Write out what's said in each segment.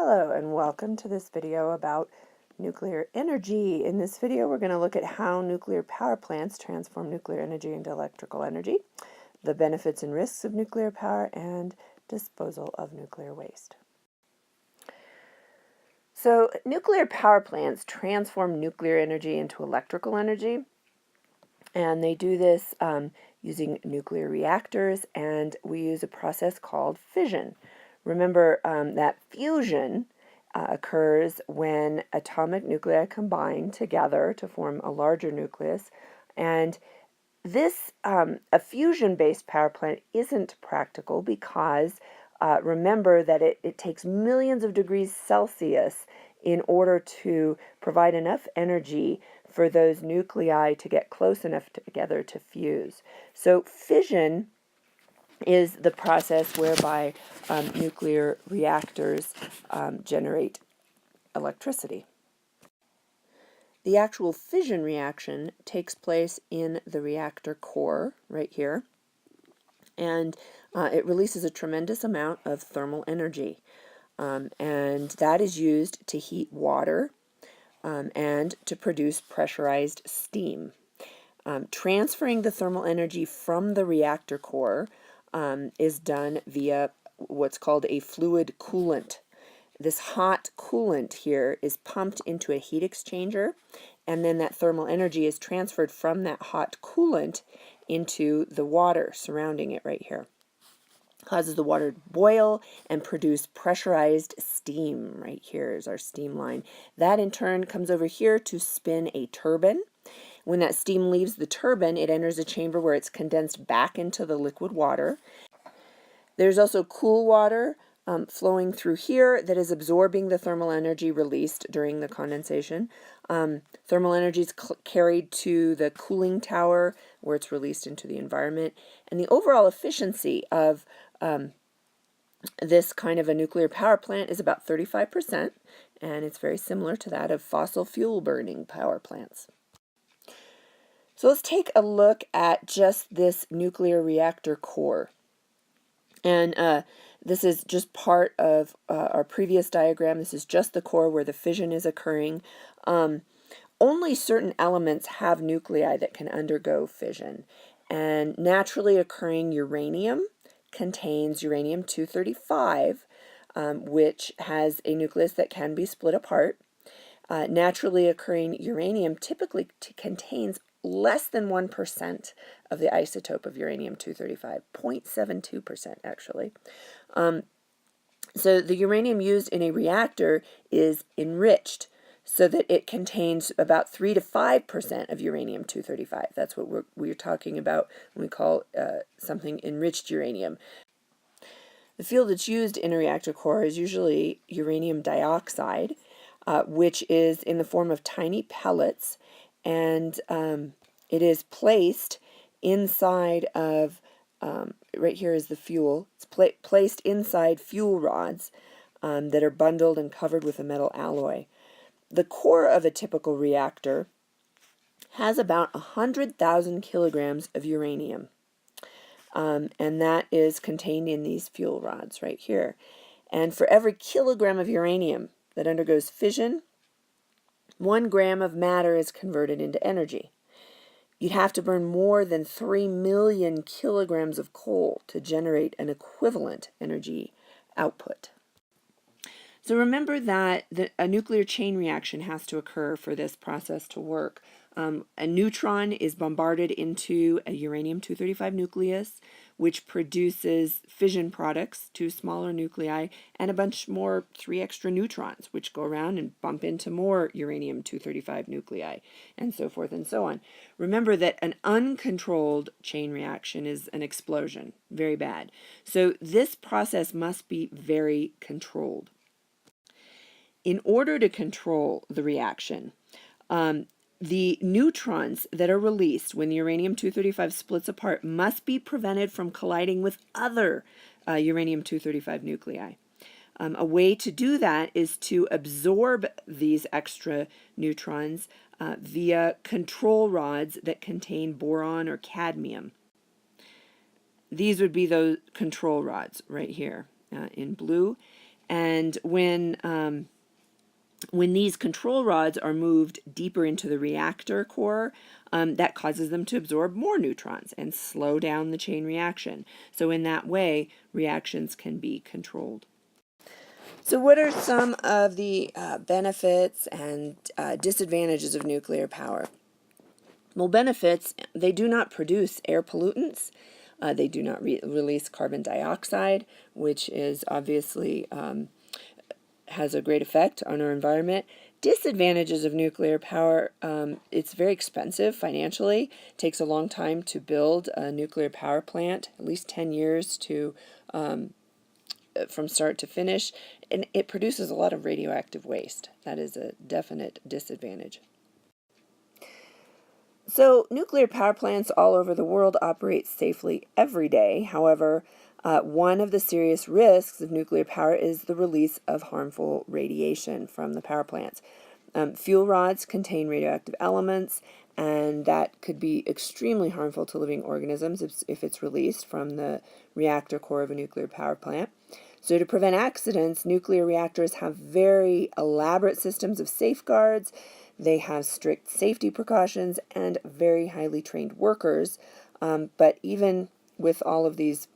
Hello and welcome to this video about nuclear energy. In this video we're going to look at how nuclear power plants transform nuclear energy into electrical energy, the benefits and risks of nuclear power, and disposal of nuclear waste. So nuclear power plants transform nuclear energy into electrical energy, and they do this using nuclear reactors, and we use a process called fission. Remember that fusion occurs when atomic nuclei combine together to form a larger nucleus, and this a fusion-based power plant isn't practical because remember that it takes millions of degrees Celsius in order to provide enough energy for those nuclei to get close enough together to fuse. So fission is the process whereby nuclear reactors generate electricity. The actual fission reaction takes place in the reactor core right here, and it releases a tremendous amount of thermal energy, and that is used to heat water and to produce pressurized steam. Transferring the thermal energy from the reactor core is done via what's called a fluid coolant. This hot coolant here is pumped into a heat exchanger, and then that thermal energy is transferred from that hot coolant into the water surrounding it right here. Causes the water to boil and produce pressurized steam. Right here is our steam line. That in turn comes over here to spin a turbine. When that steam leaves the turbine, it enters a chamber where it's condensed back into the liquid water. There's also cool water flowing through here that is absorbing the thermal energy released during the condensation. Thermal energy is carried to the cooling tower where it's released into the environment. And the overall efficiency of this kind of a nuclear power plant is about 35%, and it's very similar to that of fossil fuel burning power plants. So let's take a look at just this nuclear reactor core. And this is just part of our previous diagram. This is just the core where the fission is occurring. Only certain elements have nuclei that can undergo fission. And naturally occurring uranium contains uranium-235, which has a nucleus that can be split apart. Naturally occurring uranium typically contains less than 1% of the isotope of uranium-235, 0.72% actually. So the uranium used in a reactor is enriched so that it contains about 3 to 5% of uranium-235. That's what we're talking about when we call something enriched uranium. The fuel that's used in a reactor core is usually uranium dioxide, which is in the form of tiny pellets, and it is placed inside of, right here is the fuel, it's placed inside fuel rods that are bundled and covered with a metal alloy. The core of a typical reactor has about 100,000 kilograms of uranium, and that is contained in these fuel rods right here. And for every kilogram of uranium that undergoes fission, 1 gram of matter is converted into energy. You'd have to burn more than 3 million kilograms of coal to generate an equivalent energy output. So remember that a nuclear chain reaction has to occur for this process to work. A neutron is bombarded into a uranium-235 nucleus, which produces fission products, 2 smaller nuclei, and a bunch more 3 extra neutrons, which go around and bump into more uranium-235 nuclei, and so forth and so on. Remember that an uncontrolled chain reaction is an explosion, very bad. So this process must be very controlled. In order to control the reaction, the neutrons that are released when the uranium-235 splits apart must be prevented from colliding with other uranium-235 nuclei. A way to do that is to absorb these extra neutrons via control rods that contain boron or cadmium. These would be those control rods right here in blue. And when these control rods are moved deeper into the reactor core, that causes them to absorb more neutrons and slow down the chain reaction. So in that way, reactions can be controlled. So what are some of the benefits and disadvantages of nuclear power? Well, benefits, they do not produce air pollutants. They do not release carbon dioxide, which is obviously has a great effect on our environment. Disadvantages of nuclear power, it's very expensive financially. It takes a long time to build a nuclear power plant, at least 10 years to from start to finish, and it produces a lot of radioactive waste. That is a definite disadvantage. So, nuclear power plants all over the world operate safely every day. However, one of the serious risks of nuclear power is the release of harmful radiation from the power plants. Fuel rods contain radioactive elements, and that could be extremely harmful to living organisms if it's released from the reactor core of a nuclear power plant. So to prevent accidents, nuclear reactors have very elaborate systems of safeguards. They have strict safety precautions and very highly trained workers. But even with all of these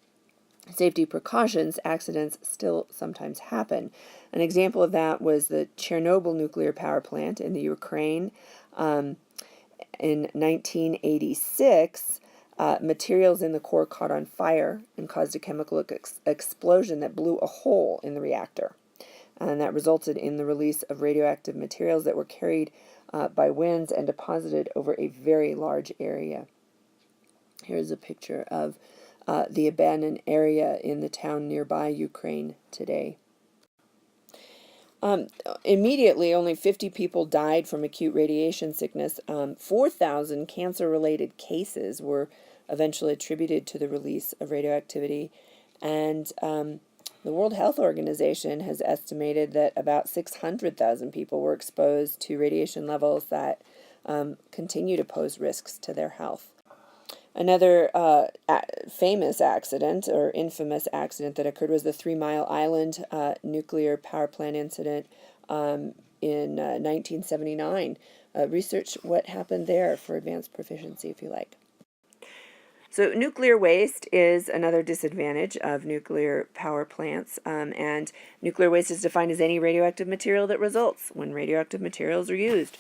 safety precautions, accidents still sometimes happen. An example of that was the Chernobyl nuclear power plant in the Ukraine. In 1986, materials in the core caught on fire and caused a chemical explosion that blew a hole in the reactor. And that resulted in the release of radioactive materials that were carried by winds and deposited over a very large area. Here's a picture of the abandoned area in the town nearby Ukraine today. Immediately, only 50 people died from acute radiation sickness. 4,000 cancer-related cases were eventually attributed to the release of radioactivity. And the World Health Organization has estimated that about 600,000 people were exposed to radiation levels that continue to pose risks to their health. Another famous accident, or infamous accident, that occurred was the 3 Mile Island nuclear power plant incident in 1979. Research what happened there for advanced proficiency, if you like. So nuclear waste is another disadvantage of nuclear power plants, and nuclear waste is defined as any radioactive material that results when radioactive materials are used.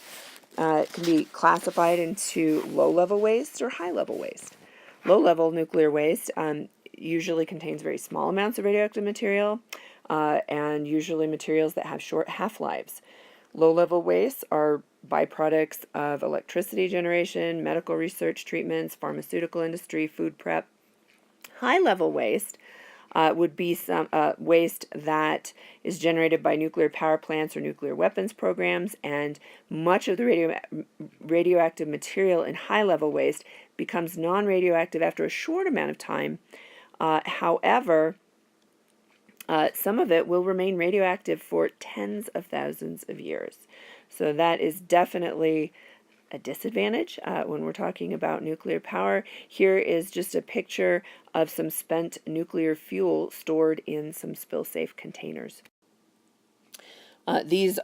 It can be classified into low-level waste or high-level waste. Low-level nuclear waste usually contains very small amounts of radioactive material and usually materials that have short half-lives. Low-level wastes are byproducts of electricity generation, medical research treatments, pharmaceutical industry, food prep. High-level waste would be some waste that is generated by nuclear power plants or nuclear weapons programs, and much of the radioactive material in high-level waste becomes non-radioactive after a short amount of time. However, some of it will remain radioactive for tens of thousands of years. So that is definitely a disadvantage when we're talking about nuclear power. Here is just a picture of some spent nuclear fuel stored in some spill-safe containers. These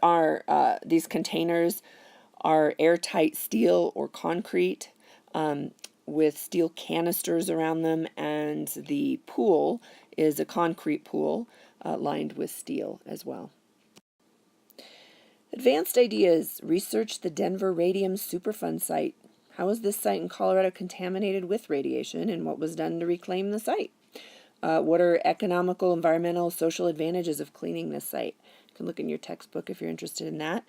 containers are airtight steel or concrete with steel canisters around them, and the pool is a concrete pool lined with steel as well. Advanced ideas. Research the Denver Radium Superfund site. How was this site in Colorado contaminated with radiation, and what was done to reclaim the site? What are economical, environmental, social advantages of cleaning this site? You can look in your textbook if you're interested in that.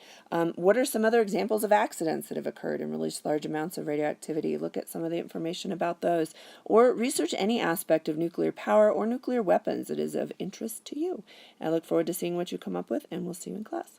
What are some other examples of accidents that have occurred and released large amounts of radioactivity? Look at some of the information about those. Or research any aspect of nuclear power or nuclear weapons that is of interest to you. I look forward to seeing what you come up with, and we'll see you in class.